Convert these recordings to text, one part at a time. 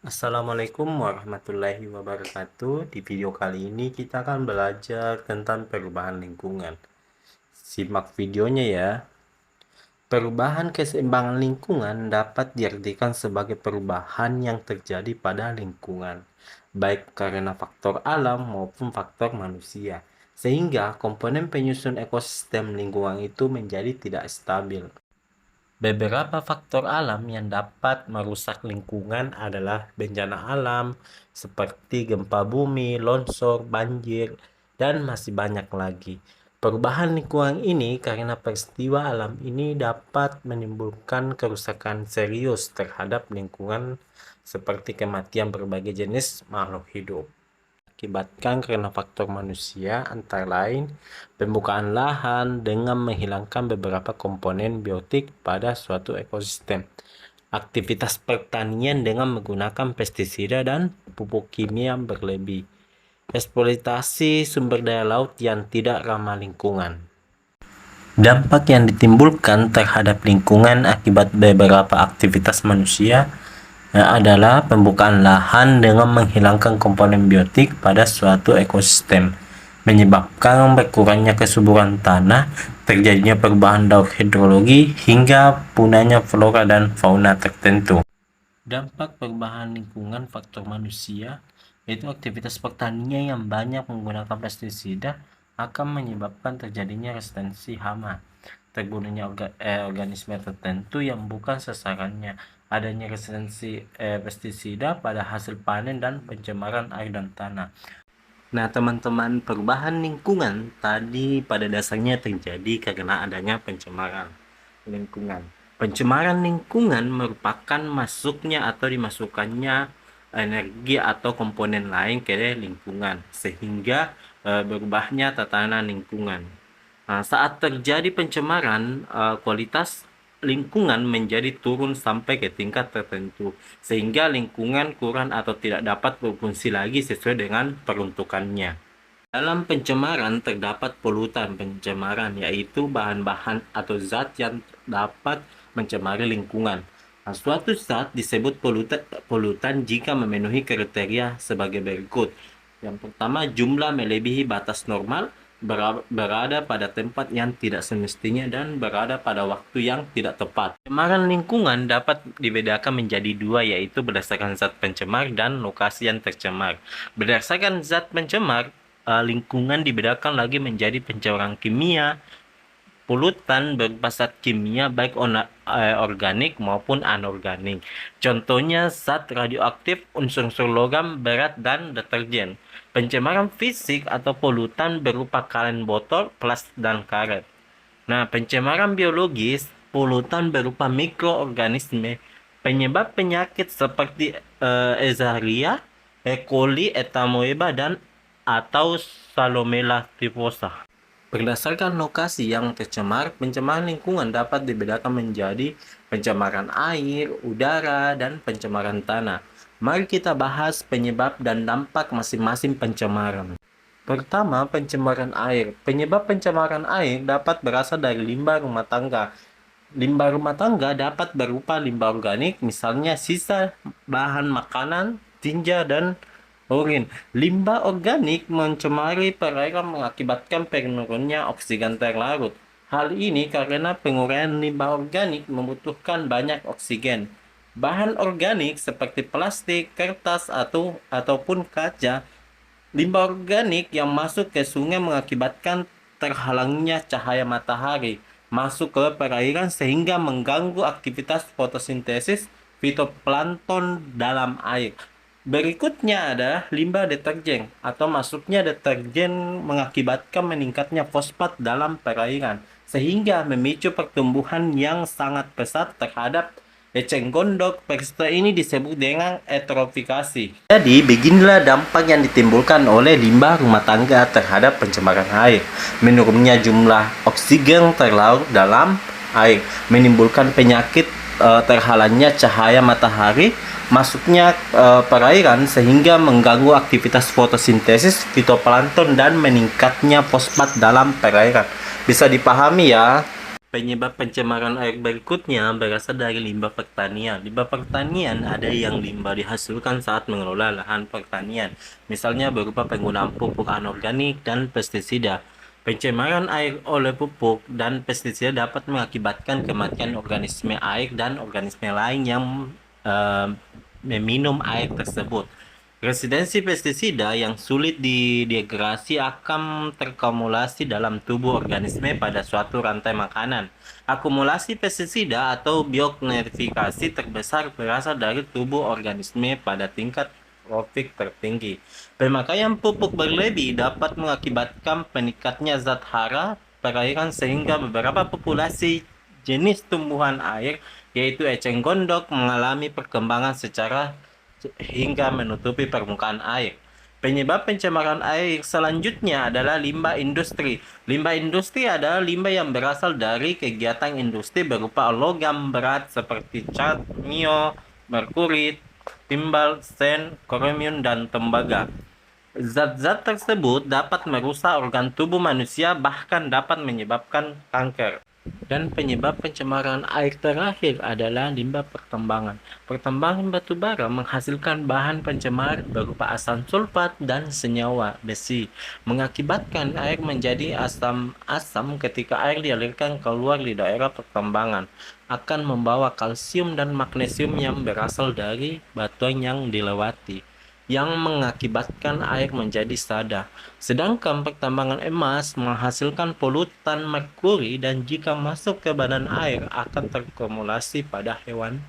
Assalamualaikum warahmatullahi wabarakatuh. Di video kali ini kita akan belajar tentang perubahan lingkungan. Simak videonya ya. Perubahan keseimbangan lingkungan dapat diartikan sebagai perubahan yang terjadi pada lingkungan, baik karena faktor alam maupun faktor manusia, sehingga komponen penyusun ekosistem lingkungan itu menjadi tidak stabil. Beberapa faktor alam yang dapat merusak lingkungan adalah bencana alam seperti gempa bumi, longsor, banjir, dan masih banyak lagi. Perubahan lingkungan ini karena peristiwa alam ini dapat menimbulkan kerusakan serius terhadap lingkungan seperti kematian berbagai jenis makhluk hidup. Akibatkan karena faktor manusia antara lain pembukaan lahan dengan menghilangkan beberapa komponen biotik pada suatu ekosistem, aktivitas pertanian dengan menggunakan pestisida dan pupuk kimia berlebih, eksploitasi sumber daya laut yang tidak ramah lingkungan. Dampak yang ditimbulkan terhadap lingkungan akibat beberapa aktivitas manusia adalah pembukaan lahan dengan menghilangkan komponen biotik pada suatu ekosistem, menyebabkan berkurangnya kesuburan tanah, terjadinya perubahan daur hidrologi, hingga punahnya flora dan fauna tertentu. Dampak perubahan lingkungan faktor manusia, yaitu aktivitas pertanian yang banyak menggunakan pestisida akan menyebabkan terjadinya resistensi hama, terbunuhnya organisme tertentu yang bukan sasarannya, adanya resistensi pestisida pada hasil panen, dan pencemaran air dan tanah. Nah, teman-teman, perubahan lingkungan tadi pada dasarnya terjadi karena adanya pencemaran lingkungan. Pencemaran lingkungan merupakan masuknya atau dimasukkannya energi atau komponen lain ke lingkungan sehingga berubahnya tatanan lingkungan. Nah, saat terjadi pencemaran, kualitas lingkungan menjadi turun sampai ke tingkat tertentu, sehingga lingkungan kurang atau tidak dapat berfungsi lagi sesuai dengan peruntukannya. Dalam pencemaran terdapat polutan pencemaran, yaitu bahan-bahan atau zat yang dapat mencemari lingkungan. Nah, suatu zat disebut polutan jika memenuhi kriteria sebagai berikut. Yang pertama, jumlah melebihi batas normal, berada pada tempat yang tidak semestinya, dan berada pada waktu yang tidak tepat. Pencemaran lingkungan dapat dibedakan menjadi dua, yaitu berdasarkan zat pencemar dan lokasi yang tercemar. Berdasarkan zat pencemar, lingkungan dibedakan lagi menjadi pencemaran kimia, polutan berupa zat kimia baik organik maupun anorganik. Contohnya zat radioaktif, unsur-unsur logam berat, dan deterjen. Pencemaran fisik atau polutan berupa kaleng botol, plastik, dan karet. Nah, pencemaran biologis, polutan berupa mikroorganisme, penyebab penyakit seperti Escherichia coli, etamoeba, dan atau Salmonella typhosa. Berdasarkan lokasi yang tercemar, pencemaran lingkungan dapat dibedakan menjadi pencemaran air, udara, dan pencemaran tanah. Mari kita bahas penyebab dan dampak masing-masing pencemaran. Pertama, pencemaran air. Penyebab pencemaran air dapat berasal dari limbah rumah tangga. Limbah rumah tangga dapat berupa limbah organik, misalnya sisa bahan makanan, tinja, dan urin. Limbah organik mencemari perairan mengakibatkan penurunnya oksigen terlarut. Hal ini karena penguraian limbah organik membutuhkan banyak oksigen. Bahan organik seperti plastik, kertas, ataupun kaca, limbah organik yang masuk ke sungai mengakibatkan terhalangnya cahaya matahari masuk ke perairan sehingga mengganggu aktivitas fotosintesis fitoplankton dalam air. Berikutnya adalah limbah deterjen atau masuknya deterjen mengakibatkan meningkatnya fosfat dalam perairan sehingga memicu pertumbuhan yang sangat pesat terhadap eceng gondok. Peristiwa ini disebut dengan eutrofikasi. Jadi, beginilah dampak yang ditimbulkan oleh limbah rumah tangga terhadap pencemaran air. Menurunnya jumlah oksigen terlarut dalam air, menimbulkan penyakit, terhalangnya cahaya matahari masuknya perairan sehingga mengganggu aktivitas fotosintesis fitoplankton dan meningkatnya fosfat dalam perairan. Bisa dipahami ya? Penyebab pencemaran air berikutnya berasal dari limbah pertanian. Limbah pertanian ada yang limbah dihasilkan saat mengelola lahan pertanian, misalnya berupa penggunaan pupuk anorganik dan pestisida. Pencemaran air oleh pupuk dan pestisida dapat mengakibatkan kematian organisme air dan organisme lain yang meminum air tersebut. Resistensi pestisida yang sulit didegradasi akan terkumulasi dalam tubuh organisme pada suatu rantai makanan. Akumulasi pestisida atau biogenifikasi terbesar berasal dari tubuh organisme pada tingkat trofik tertinggi. Pemakaian pupuk berlebih dapat mengakibatkan peningkatnya zat hara perairan sehingga beberapa populasi jenis tumbuhan air, yaitu eceng gondok, mengalami perkembangan secara hingga menutupi permukaan air. Penyebab pencemaran air selanjutnya adalah limbah industri. Limbah industri adalah limbah yang berasal dari kegiatan industri berupa logam berat seperti cat, mio, merkuri, timbal, sen, kromium, dan tembaga. Zat-zat tersebut dapat merusak organ tubuh manusia, bahkan dapat menyebabkan kanker. Dan penyebab pencemaran air terakhir adalah limbah pertambangan. Pertambangan batu bara menghasilkan bahan pencemar berupa asam sulfat dan senyawa besi, mengakibatkan air menjadi asam-asam ketika air dialirkan keluar di daerah pertambangan. Akan membawa kalsium dan magnesium yang berasal dari batuan yang dilewati, yang mengakibatkan air menjadi sada. Sedangkan pertambangan emas menghasilkan polutan merkuri dan jika masuk ke badan air akan terkumulasi pada hewan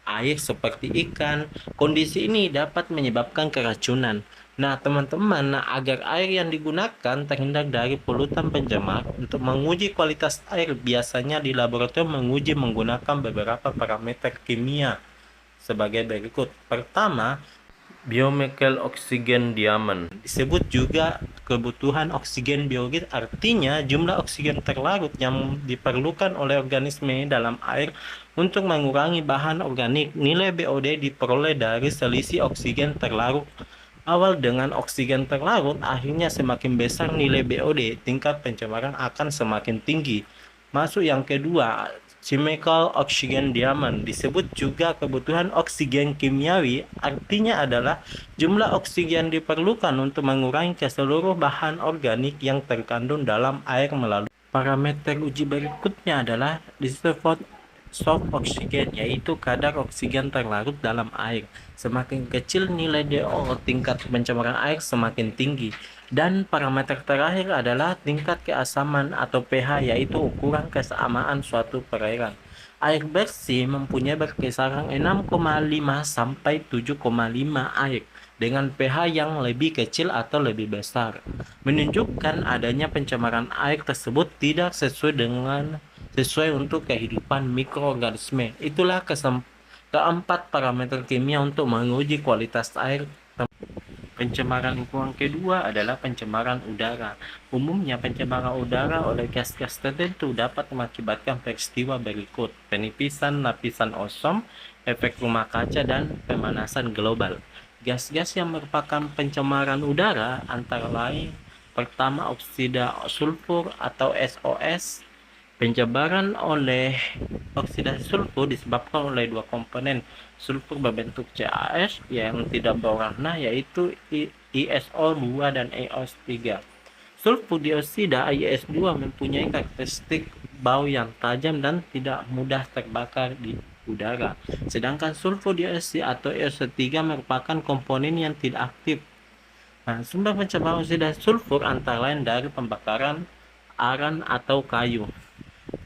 air seperti ikan. Kondisi ini dapat menyebabkan keracunan. Nah, teman-teman, agar air yang digunakan terhindar dari polutan pencemar, untuk menguji kualitas air biasanya di laboratorium menguji menggunakan beberapa parameter kimia sebagai berikut. Pertama, biomolekel oksigen diaman disebut juga kebutuhan oksigen biologis, artinya jumlah oksigen terlarut yang diperlukan oleh organisme dalam air untuk mengurangi bahan organik. Nilai BOD diperoleh dari selisih oksigen terlarut awal dengan oksigen terlarut. Akhirnya semakin besar nilai BOD, tingkat pencemaran akan semakin tinggi. Masuk yang kedua, chemical oxygen demand disebut juga kebutuhan oksigen kimiawi, artinya adalah jumlah oksigen diperlukan untuk mengurangi keseluruh bahan organik yang terkandung dalam air melalui. Parameter uji berikutnya adalah dissolved soft oksigen, yaitu kadar oksigen terlarut dalam air. Semakin kecil nilai DO, tingkat pencemaran air semakin tinggi. Dan parameter terakhir adalah tingkat keasaman atau pH, yaitu ukuran kesamaan suatu perairan. Air bersih mempunyai berkisaran 6,5 sampai 7,5 air dengan pH yang lebih kecil atau lebih besar, menunjukkan adanya pencemaran air tersebut tidak sesuai untuk kehidupan mikroorganisme. Itulah keempat parameter kimia untuk menguji kualitas air. Pencemaran lingkungan kedua adalah pencemaran udara. Umumnya pencemaran udara oleh gas-gas tertentu dapat mengakibatkan peristiwa berikut: penipisan lapisan ozon, efek rumah kaca, dan pemanasan global. Gas-gas yang merupakan pencemaran udara antara lain: pertama, oksida sulfur atau SOS. Pencemaran oleh oksidasi sulfur disebabkan oleh dua komponen sulfur berbentuk CaS yang tidak berwarna, yaitu iSO2 dan EOS3. Sulfur dioksida IS2 mempunyai karakteristik bau yang tajam dan tidak mudah terbakar di udara. Sedangkan sulfur dioksida atau EOS3 merupakan komponen yang tidak aktif. Nah, sumber pencemaran oksidasi sulfur antara lain dari pembakaran aran atau kayu,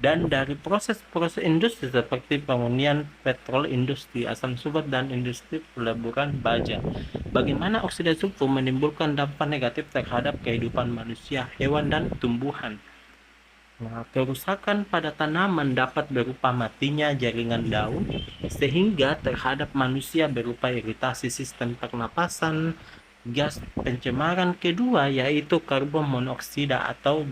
dan dari proses-proses industri seperti pemurnian petrol, industri asam sulfat, dan industri peleburan baja. Bagaimana oksidasi sulfur menimbulkan dampak negatif terhadap kehidupan manusia, hewan, dan tumbuhan. Nah, kerusakan pada tanaman dapat berupa matinya jaringan daun, sehingga terhadap manusia berupa iritasi sistem pernapasan. Gas pencemaran kedua yaitu karbon monoksida atau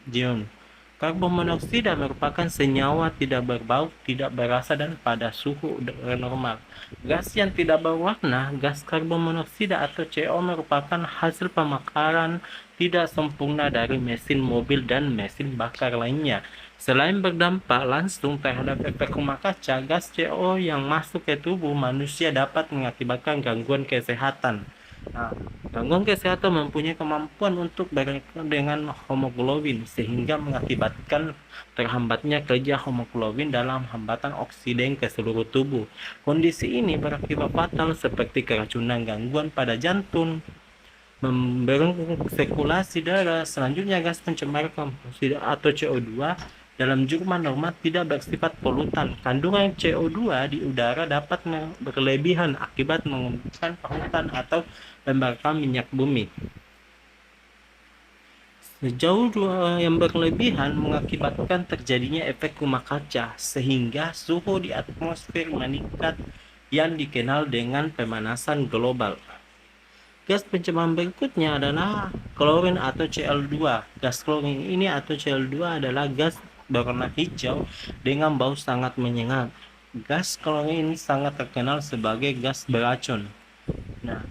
JON. Karbon monoksida merupakan senyawa tidak berbau, tidak berasa, dan pada suhu normal. Gas yang tidak berwarna, gas karbon monoksida atau CO, merupakan hasil pembakaran tidak sempurna dari mesin mobil dan mesin bakar lainnya, Selain berdampak langsung terhadap efek rumah kaca, gas CO yang masuk ke tubuh manusia dapat mengakibatkan gangguan kesehatan. Nah, gangguan kesehatan mempunyai kemampuan untuk bereaksi dengan hemoglobin sehingga mengakibatkan terhambatnya kerja hemoglobin dalam hambatan oksigen ke seluruh tubuh. Kondisi ini berakibat fatal seperti keracunan, gangguan pada jantung, memberung sirkulasi darah. Selanjutnya, gas pencemar komposisi atau CO2 dalam jumlah normal tidak bersifat polutan. Kandungan CO2 di udara dapat berlebihan akibat mengembangkan hutan atau pembakaran minyak bumi. Sejauh yang berlebihan mengakibatkan terjadinya efek rumah kaca sehingga suhu di atmosfer meningkat yang dikenal dengan pemanasan global. Gas pencemar berikutnya adalah klorin atau Cl2. Gas klorin ini atau Cl2 adalah gas berwarna hijau dengan bau sangat menyengat. Gas klorin ini sangat terkenal sebagai gas beracun. Nah,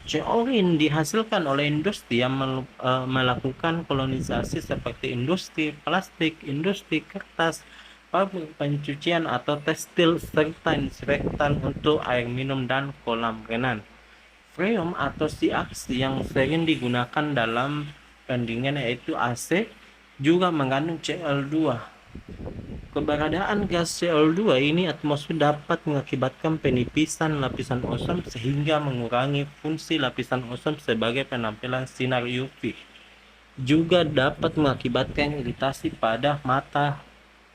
klorin dihasilkan oleh industri yang melakukan kolonisasi seperti industri plastik, industri kertas, pabrik pencucian atau tekstil, serta inspektan untuk air minum dan kolam renang. Freon atau CH yang sering digunakan dalam pendingin yaitu AC juga mengandung Cl2. Keberadaan gas Cl2 ini atmosfer dapat mengakibatkan penipisan lapisan ozon sehingga mengurangi fungsi lapisan ozon sebagai penampilan sinar UV. Juga dapat mengakibatkan iritasi pada mata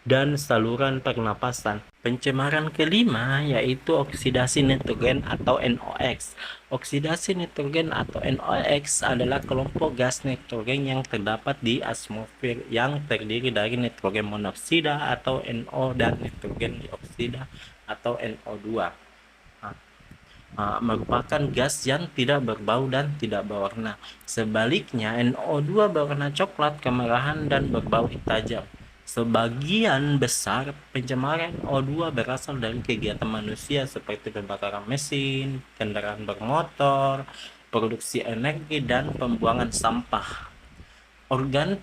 dan saluran pernapasan. Pencemaran kelima yaitu oksidasi nitrogen atau NOx. Oksidasi nitrogen atau NOx adalah kelompok gas nitrogen yang terdapat di atmosfer yang terdiri dari nitrogen monoksida atau NO dan nitrogen dioksida atau NO2. Merupakan gas yang tidak berbau dan tidak berwarna. Sebaliknya, NO2 berwarna coklat kemerahan dan berbau tajam. Sebagian besar pencemaran O2 berasal dari kegiatan manusia seperti pembakaran mesin, kendaraan bermotor, produksi energi, dan pembuangan sampah. Organ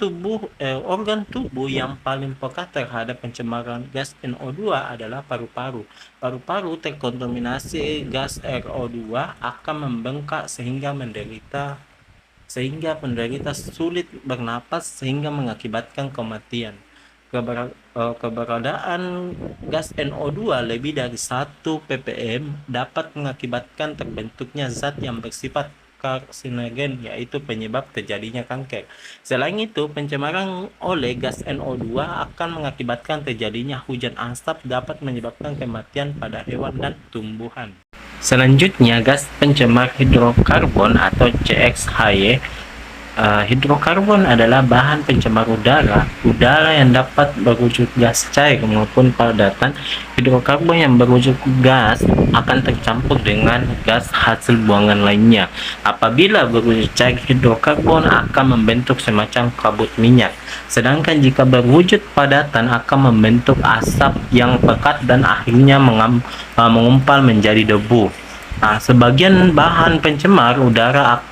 tubuh yang paling peka terhadap pencemaran gas NO2 adalah paru-paru. Paru-paru terkontaminasi gas RO2 akan membengkak sehingga penderita sulit bernapas sehingga mengakibatkan kematian. Keberadaan gas NO2 lebih dari 1 ppm dapat mengakibatkan terbentuknya zat yang bersifat karsinogen, yaitu penyebab terjadinya kanker. Selain itu, pencemaran oleh gas NO2 akan mengakibatkan terjadinya hujan asap, dapat menyebabkan kematian pada hewan dan tumbuhan. Selanjutnya, gas pencemar hidrokarbon atau CXHY. Hidrokarbon adalah bahan pencemar udara yang dapat berwujud gas cair maupun padatan. Hidrokarbon yang berwujud gas akan tercampur dengan gas hasil buangan lainnya. Apabila berwujud cair, hidrokarbon akan membentuk semacam kabut minyak. Sedangkan jika berwujud padatan akan membentuk asap yang pekat dan akhirnya mengumpal menjadi debu. Sebagian bahan pencemar udara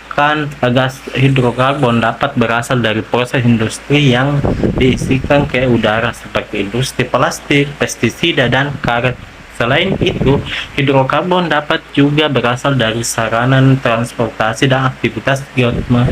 gas hidrokarbon dapat berasal dari proses industri yang diisikan ke udara seperti industri plastik, pestisida, dan karet. Selain itu, hidrokarbon dapat juga berasal dari sarana transportasi dan aktivitas geotermal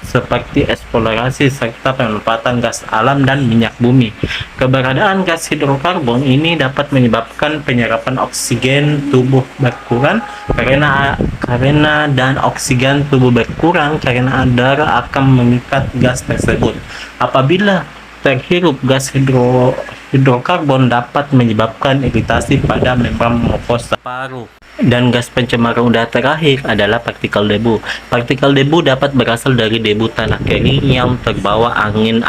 seperti eksplorasi serta pemanfaatan gas alam dan minyak bumi. Keberadaan gas hidrokarbon ini dapat menyebabkan penyerapan oksigen tubuh berkurang karena dan oksigen tubuh berkurang karena darah akan mengikat gas tersebut. Apabila terhirup gas hidrokarbon dapat menyebabkan iritasi pada membran mukosa paru. Dan gas pencemar udara terakhir adalah partikel debu. Partikel debu dapat berasal dari debu tanah kering yang terbawa angin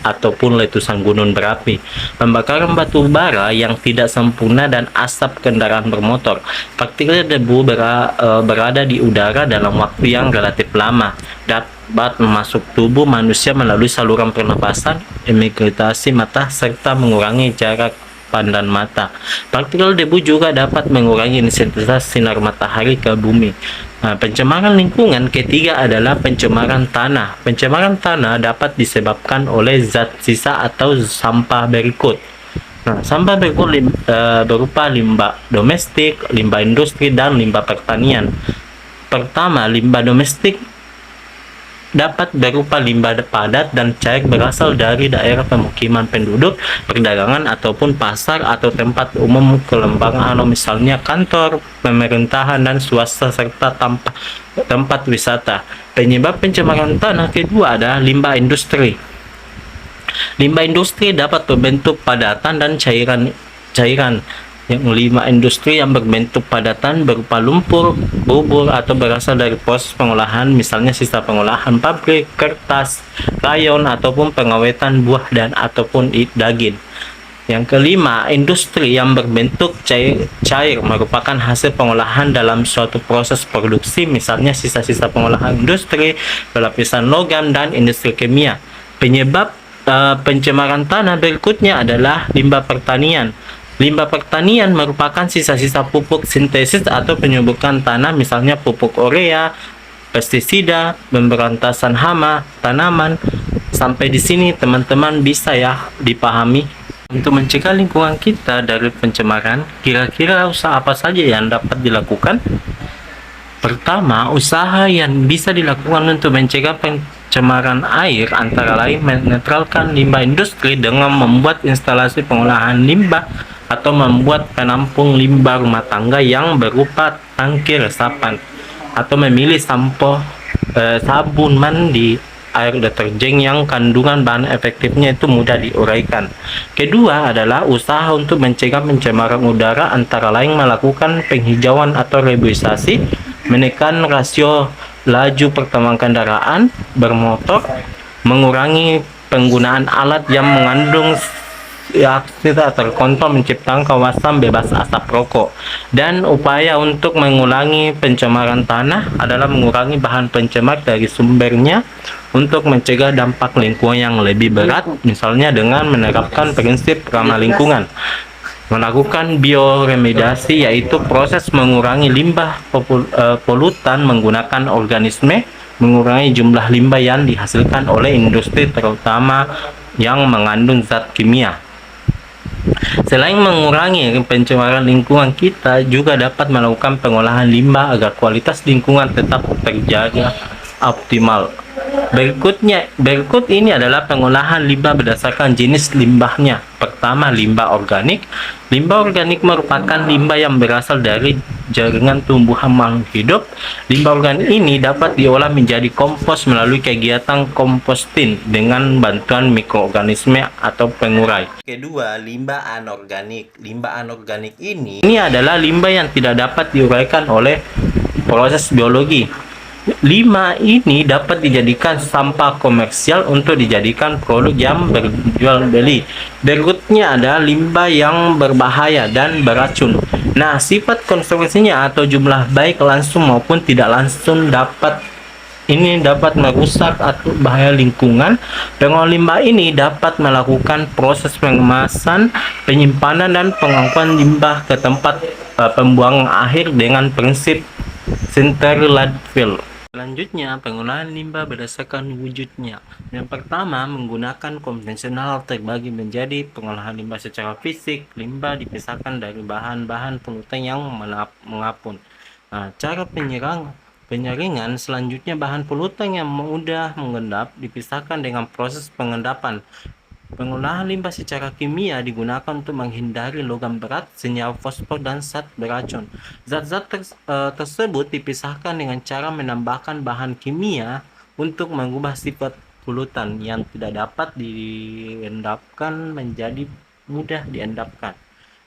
ataupun letusan gunung berapi, pembakaran batu bara yang tidak sempurna, dan asap kendaraan bermotor. Partikel debu berada di udara dalam waktu yang relatif lama, dapat masuk tubuh manusia melalui saluran pernapasan, iritasi mata, serta mengurangi jarak pandang mata. Partikel debu juga dapat mengurangi intensitas sinar matahari ke bumi. Nah, pencemaran lingkungan ketiga adalah pencemaran tanah. Pencemaran tanah dapat disebabkan oleh zat sisa atau sampah berikut. Nah, sampah berikut berupa limbah domestik, limbah industri, dan limbah pertanian. Pertama, limbah domestik dapat berupa limbah padat dan cair berasal dari daerah pemukiman penduduk, perdagangan ataupun pasar atau tempat umum kelembagaan, misalnya kantor, pemerintahan dan swasta serta tempat wisata. Penyebab pencemaran tanah kedua adalah limbah industri. Limbah industri dapat berbentuk padatan dan cairan. Yang limbah industri yang berbentuk padatan berupa lumpur, bubur, atau berasal dari proses pengolahan, misalnya sisa pengolahan pabrik, kertas, rayon, ataupun pengawetan buah dan ataupun daging. Yang kelima, industri yang berbentuk cair merupakan hasil pengolahan dalam suatu proses produksi, misalnya sisa-sisa pengolahan industri, pelapisan logam, dan industri kimia. Penyebab pencemaran tanah berikutnya adalah limbah pertanian. Limbah pertanian merupakan sisa-sisa pupuk sintesis atau penyuburkan tanah, misalnya pupuk urea, pestisida, pemberantasan hama, tanaman. Sampai di sini teman-teman bisa ya dipahami. Untuk mencegah lingkungan kita dari pencemaran, kira-kira usaha apa saja yang dapat dilakukan? Pertama, usaha yang bisa dilakukan untuk mencegah pencemaran air antara lain menetralkan limbah industri dengan membuat instalasi pengolahan limbah atau membuat penampung limbah rumah tangga yang berupa tangki resapan, atau memilih sabun mandi, air deterjen yang kandungan bahan efektifnya itu mudah diuraikan. Kedua adalah usaha untuk mencegah pencemaran udara antara lain melakukan penghijauan atau reboisasi, menekan rasio laju pertambangan kendaraan bermotor, mengurangi penggunaan alat yang mengandung tidak terkontrol, menciptakan kawasan bebas asap rokok. Dan upaya untuk mengurangi pencemaran tanah adalah mengurangi bahan pencemar dari sumbernya untuk mencegah dampak lingkungan yang lebih berat, misalnya dengan menerapkan prinsip ramah lingkungan, melakukan bioremediasi, yaitu proses mengurangi limbah polutan menggunakan organisme, mengurangi jumlah limbah yang dihasilkan oleh industri terutama yang mengandung zat kimia. Selain mengurangi pencemaran lingkungan, kita juga dapat melakukan pengolahan limbah agar kualitas lingkungan tetap terjaga optimal. Berikut ini adalah pengolahan limbah berdasarkan jenis limbahnya. Pertama, limbah organik. Limbah organik merupakan limbah yang berasal dari jaringan tumbuhan makhluk hidup. Limbah organik ini dapat diolah menjadi kompos melalui kegiatan komposting dengan bantuan mikroorganisme atau pengurai. Kedua, limbah anorganik. Limbah anorganik ini adalah limbah yang tidak dapat diuraikan oleh proses biologi. Limbah ini dapat dijadikan sampah komersial untuk dijadikan produk yang berjual beli. Berikutnya ada limbah yang berbahaya dan beracun. Nah, sifat konstruksinya atau jumlah baik langsung maupun tidak langsung dapat merusak atau bahaya lingkungan. Pengolah limbah ini dapat melakukan proses pengemasan, penyimpanan, dan pengangkutan limbah ke tempat pembuangan akhir dengan prinsip sinter landfill. Selanjutnya, penggunaan limbah berdasarkan wujudnya. Yang pertama, menggunakan konvensional terbagi menjadi pengolahan limbah secara fisik. Limbah dipisahkan dari bahan-bahan polutan yang mengapung. Nah, cara penyaringan selanjutnya, bahan polutan yang mudah mengendap dipisahkan dengan proses pengendapan. Pengolahan limbah secara kimia digunakan untuk menghindari logam berat, senyawa fosfor, dan zat beracun. Zat-zat tersebut dipisahkan dengan cara menambahkan bahan kimia untuk mengubah sifat polutan yang tidak dapat diendapkan menjadi mudah diendapkan.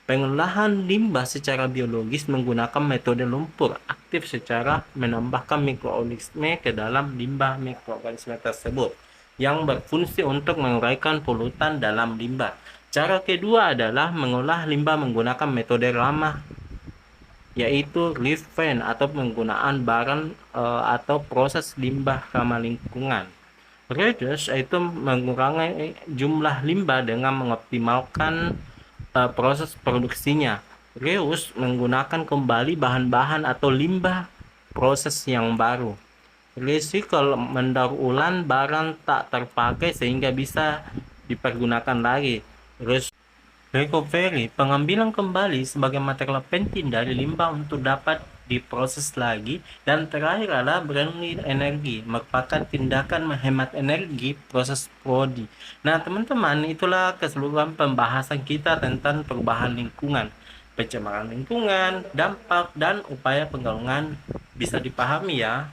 Pengolahan limbah secara biologis menggunakan metode lumpur aktif secara menambahkan mikroorganisme ke dalam limbah mikroorganisme tersebut yang berfungsi untuk menguraikan polutan dalam limbah. Cara kedua adalah mengolah limbah menggunakan metode ramah, yaitu refine atau penggunaan barang atau proses limbah ramah lingkungan. Reduce yaitu mengurangi jumlah limbah dengan mengoptimalkan proses produksinya. Reuse menggunakan kembali bahan-bahan atau limbah proses yang baru. Recycle mendaur ulang barang tak terpakai sehingga bisa dipergunakan lagi. Recovery, pengambilan kembali sebagai material penting dari limbah untuk dapat diproses lagi. Dan terakhir adalah beralih energi, merupakan tindakan menghemat energi proses prodi. Nah teman-teman, itulah keseluruhan pembahasan kita tentang perubahan lingkungan, pencemaran lingkungan, dampak, dan upaya penanggulangan. Bisa dipahami ya.